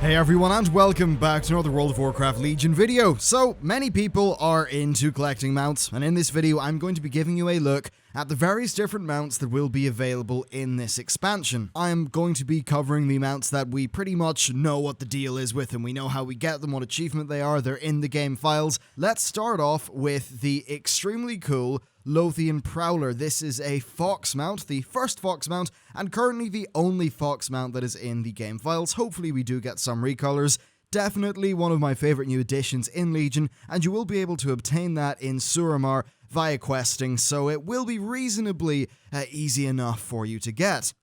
Hey everyone, and welcome back to another World of Warcraft Legion video. So, many people are into collecting mounts, and in this video I'm going to be giving you a look at the various different mounts that will be available in this expansion. I am going to be covering the mounts that we pretty much know what the deal is with, and we know how we get them, what achievement they are, they're in the game files. Let's start off with the extremely cool Lothian Prowler. This is a Fox mount, the first Fox mount, and currently the only Fox mount that is in the game files. Hopefully we do get some recolors. Definitely one of my favorite new additions in Legion, and you will be able to obtain that in Suramar via questing, so it will be reasonably easy enough for you to get.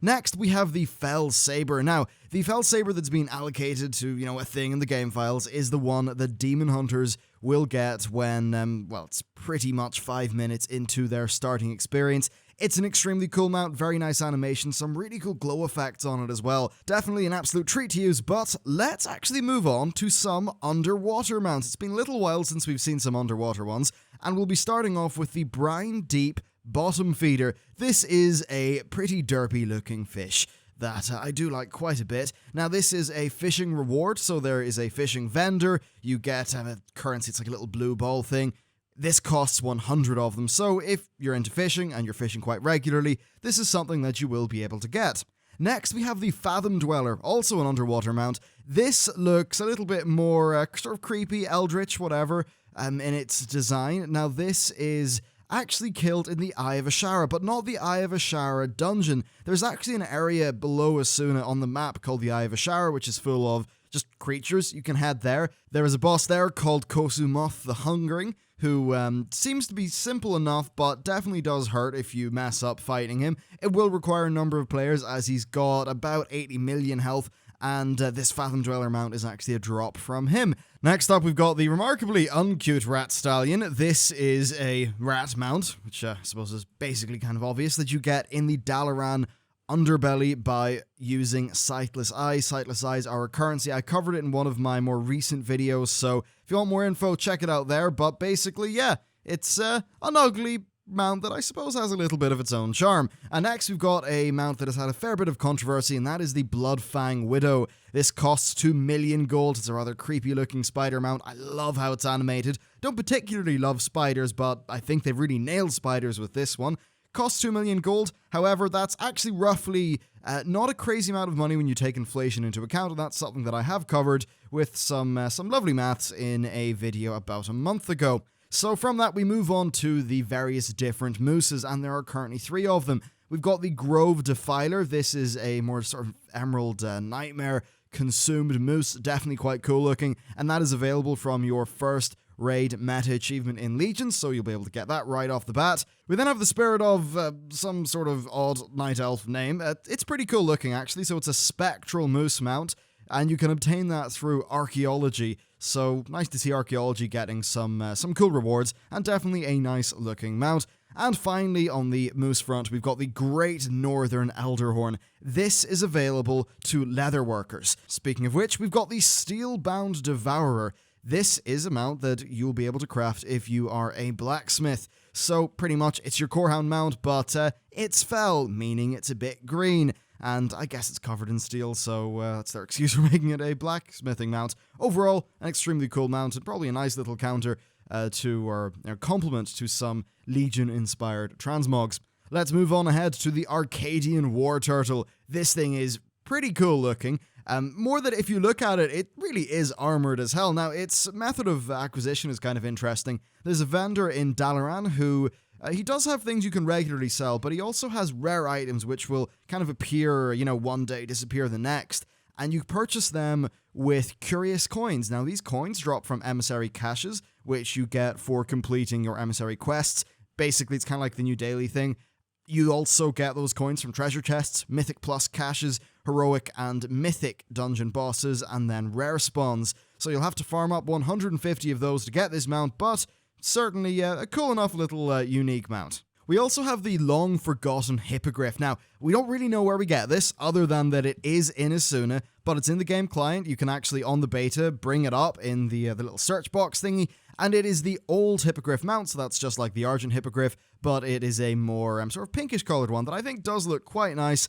Next, we have the Fell Saber. Now, the Fell Saber that's been allocated to, a thing in the game files is the one that Demon Hunters will get when, it's pretty much 5 minutes into their starting experience. It's an extremely cool mount, very nice animation, some really cool glow effects on it as well. Definitely an absolute treat to use, but let's actually move on to some underwater mounts. It's been a little while since we've seen some underwater ones, and we'll be starting off with the Brine Deep Bottom Feeder. This is a pretty derpy looking fish that I do like quite a bit. Now, this is a fishing reward, so there is a fishing vendor. You get a currency, it's like a little blue ball thing. This costs 100 of them, so if you're into fishing and you're fishing quite regularly, this is something that you will be able to get. Next, we have the Fathom Dweller, also an underwater mount. This looks a little bit more sort of creepy, eldritch, whatever, in its design. Now, this is actually killed in the Eye of Ashara, but not the Eye of Ashara dungeon. There's actually an area below Asuna on the map called the Eye of Ashara, which is full of just creatures. You can head there. There is a boss there called Kosumoth the Hungering, who seems to be simple enough, but definitely does hurt if you mess up fighting him. It will require a number of players, as he's got about 80 million health, and this Fathom Dweller mount is actually a drop from him. Next up, we've got the remarkably uncute Rat Stallion. This is a rat mount, which I suppose is basically kind of obvious, that you get in the Dalaran underbelly by using Sightless Eyes. Sightless Eyes are a currency. I covered it in one of my more recent videos, so if you want more info, check it out there. But basically, yeah, it's an ugly mount that I suppose has a little bit of its own charm. And next we've got a mount that has had a fair bit of controversy, and that is the Blood Fang Widow. This costs 2 million gold. It's a rather creepy looking spider mount. I love how it's animated. Don't particularly love spiders, but I think they've really nailed spiders with this one. Costs 2 million gold, however, that's actually roughly not a crazy amount of money when you take inflation into account, and that's something that I have covered with some lovely maths in a video about a month ago. So from that, we move on to the various different mooses, and there are currently 3 of them. We've got the Grove Defiler. This is a more sort of emerald nightmare consumed moose, definitely quite cool looking, and that is available from your first raid meta achievement in Legion, so you'll be able to get that right off the bat. We then have the Spirit of some sort of odd night elf name. It's pretty cool looking, actually, so it's a Spectral Moose mount, and you can obtain that through Archaeology. So nice to see Archaeology getting some cool rewards, and definitely a nice looking mount. And finally, on the moose front, we've got the Great Northern Elderhorn. This is available to leatherworkers. Speaking of which, we've got the Steelbound Devourer. This is a mount that you'll be able to craft if you are a blacksmith. So pretty much it's your Corehound mount, but it's fell, meaning it's a bit green. And I guess it's covered in steel, so that's their excuse for making it a blacksmithing mount. Overall, an extremely cool mount, and probably a nice little counter or complement to some Legion-inspired transmogs. Let's move on ahead to the Arcadian War Turtle. This thing is pretty cool looking. More that if you look at it, it really is armored as hell. Now, its method of acquisition is kind of interesting. There's a vendor in Dalaran who he does have things you can regularly sell, but he also has rare items which will kind of appear, one day, disappear the next, and you purchase them with curious coins. Now, these coins drop from emissary caches, which you get for completing your emissary quests. Basically, it's kind of like the new daily thing. You also get those coins from treasure chests, Mythic Plus caches, Heroic and Mythic dungeon bosses, and then rare spawns. So you'll have to farm up 150 of those to get this mount, but certainly a cool enough little unique mount. We also have the long-forgotten Hippogriff. Now, we don't really know where we get this, other than that it is in Asuna, but it's in the game client. You can actually, on the beta, bring it up in the little search box thingy, and it is the old Hippogriff mount, so that's just like the Argent Hippogriff, but it is a more sort of pinkish-coloured one that I think does look quite nice.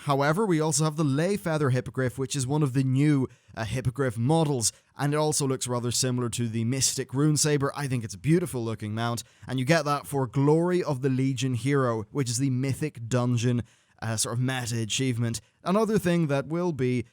However, we also have the Lay Feather Hippogriff, which is one of the new Hippogriff models, and it also looks rather similar to the Mystic Runesaber. I think it's a beautiful looking mount, and you get that for Glory of the Legion Hero, which is the Mythic Dungeon sort of meta achievement. Another thing that will be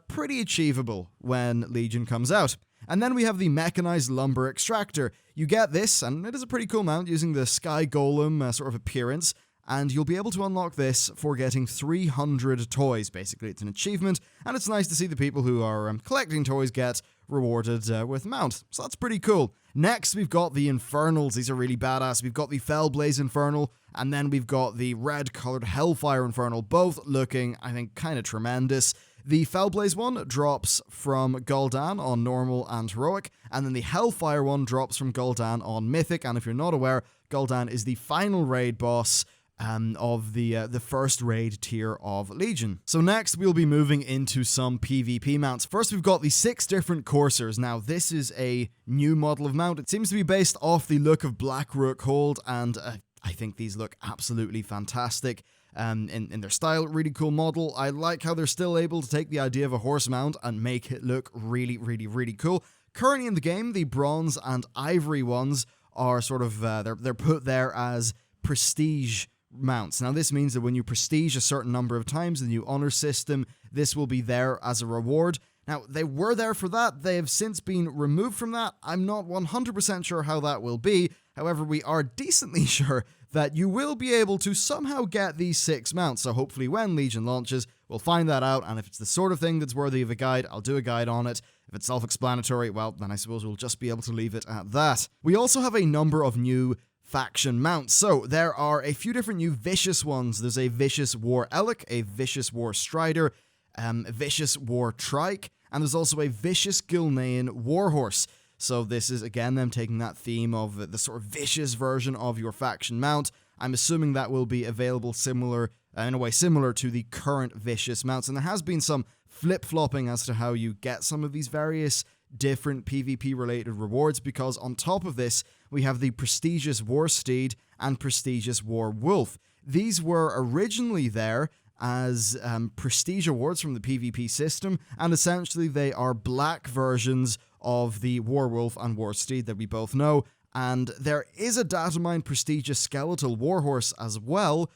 pretty achievable when Legion comes out. And then we have the Mechanized Lumber Extractor. You get this, and it is a pretty cool mount using the Sky Golem sort of appearance, and you'll be able to unlock this for getting 300 toys. Basically, it's an achievement, and it's nice to see the people who are collecting toys get rewarded with mount. So that's pretty cool. Next, we've got the Infernals. These are really badass. We've got the Fellblaze Infernal, and then we've got the red-colored Hellfire Infernal, both looking, I think, kind of tremendous. The Fellblaze one drops from Gul'dan on Normal and Heroic, and then the Hellfire one drops from Gul'dan on Mythic, and if you're not aware, Gul'dan is the final raid boss of the first raid tier of Legion. So next we'll be moving into some PvP mounts. First we've got the 6 different coursers. Now this is a new model of mount. It seems to be based off the look of Black Rook Hold, and I think these look absolutely fantastic. In their style, really cool model. I like how they're still able to take the idea of a horse mount and make it look really, really, really cool. Currently in the game, the bronze and ivory ones are sort of, they're put there as prestige mounts. Now this means that when you prestige a certain number of times in the new honor system, this will be there as a reward. Now they were there for that, they have since been removed from that. I'm not 100% sure how that will be, however we are decently sure that you will be able to somehow get these 6 mounts, so hopefully when Legion launches, we'll find that out, and if it's the sort of thing that's worthy of a guide, I'll do a guide on it. If it's self-explanatory, well, then I suppose we'll just be able to leave it at that. We also have a number of new faction mounts. So there are a few different new vicious ones. There's a Vicious War Elk, a Vicious War Strider, a Vicious War Trike, and there's also a Vicious Gilnean Warhorse. So this is, again, them taking that theme of the sort of vicious version of your faction mount. I'm assuming that will be available similar, in a way similar to the current vicious mounts. And there has been some flip-flopping as to how you get some of these various different PvP-related rewards, because on top of this, we have the Prestigious War Steed and Prestigious War Wolf. These were originally there as prestige awards from the PvP system, and essentially they are black versions of the Warwolf and War Steed that we both know, and there is a Datamine Prestigious Skeletal Warhorse as well,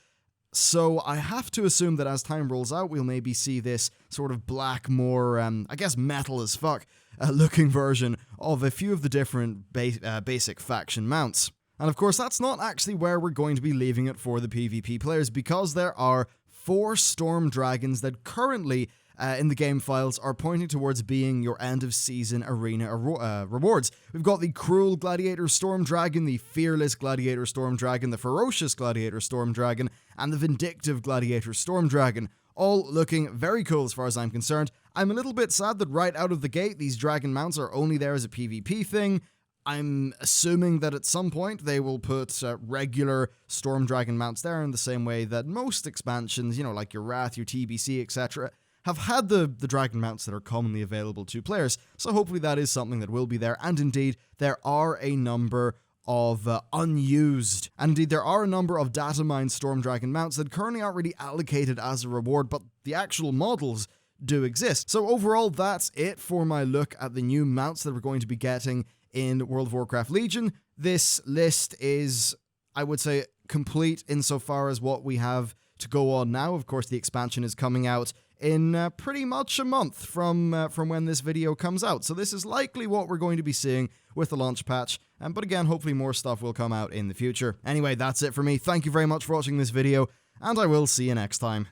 so I have to assume that as time rolls out, we'll maybe see this sort of black, more, I guess metal as fuck, looking version of a few of the different basic faction mounts. And of course, that's not actually where we're going to be leaving it for the PvP players, because there are 4 Storm Dragons that currently in the game files are pointing towards being your end of season arena rewards. We've got the Cruel Gladiator Storm Dragon, the Fearless Gladiator Storm Dragon, the Ferocious Gladiator Storm Dragon, and the Vindictive Gladiator Storm Dragon. All looking very cool as far as I'm concerned. I'm a little bit sad that right out of the gate these dragon mounts are only there as a PvP thing. I'm assuming that at some point they will put regular Storm Dragon mounts there in the same way that most expansions, you know, like your Wrath, your TBC, etc., have had the dragon mounts that are commonly available to players. So hopefully that is something that will be there. And indeed, there are a number of unused, and indeed there are a number of Datamine Storm Dragon mounts that currently aren't really allocated as a reward, but the actual models do exist. So overall, that's it for my look at the new mounts that we're going to be getting in World of Warcraft Legion. This list is, I would say, complete insofar as what we have to go on now. Of course, the expansion is coming out in pretty much a month from when this video comes out. So this is likely what we're going to be seeing with the launch patch. But again, hopefully more stuff will come out in the future. Anyway, that's it for me. Thank you very much for watching this video, and I will see you next time.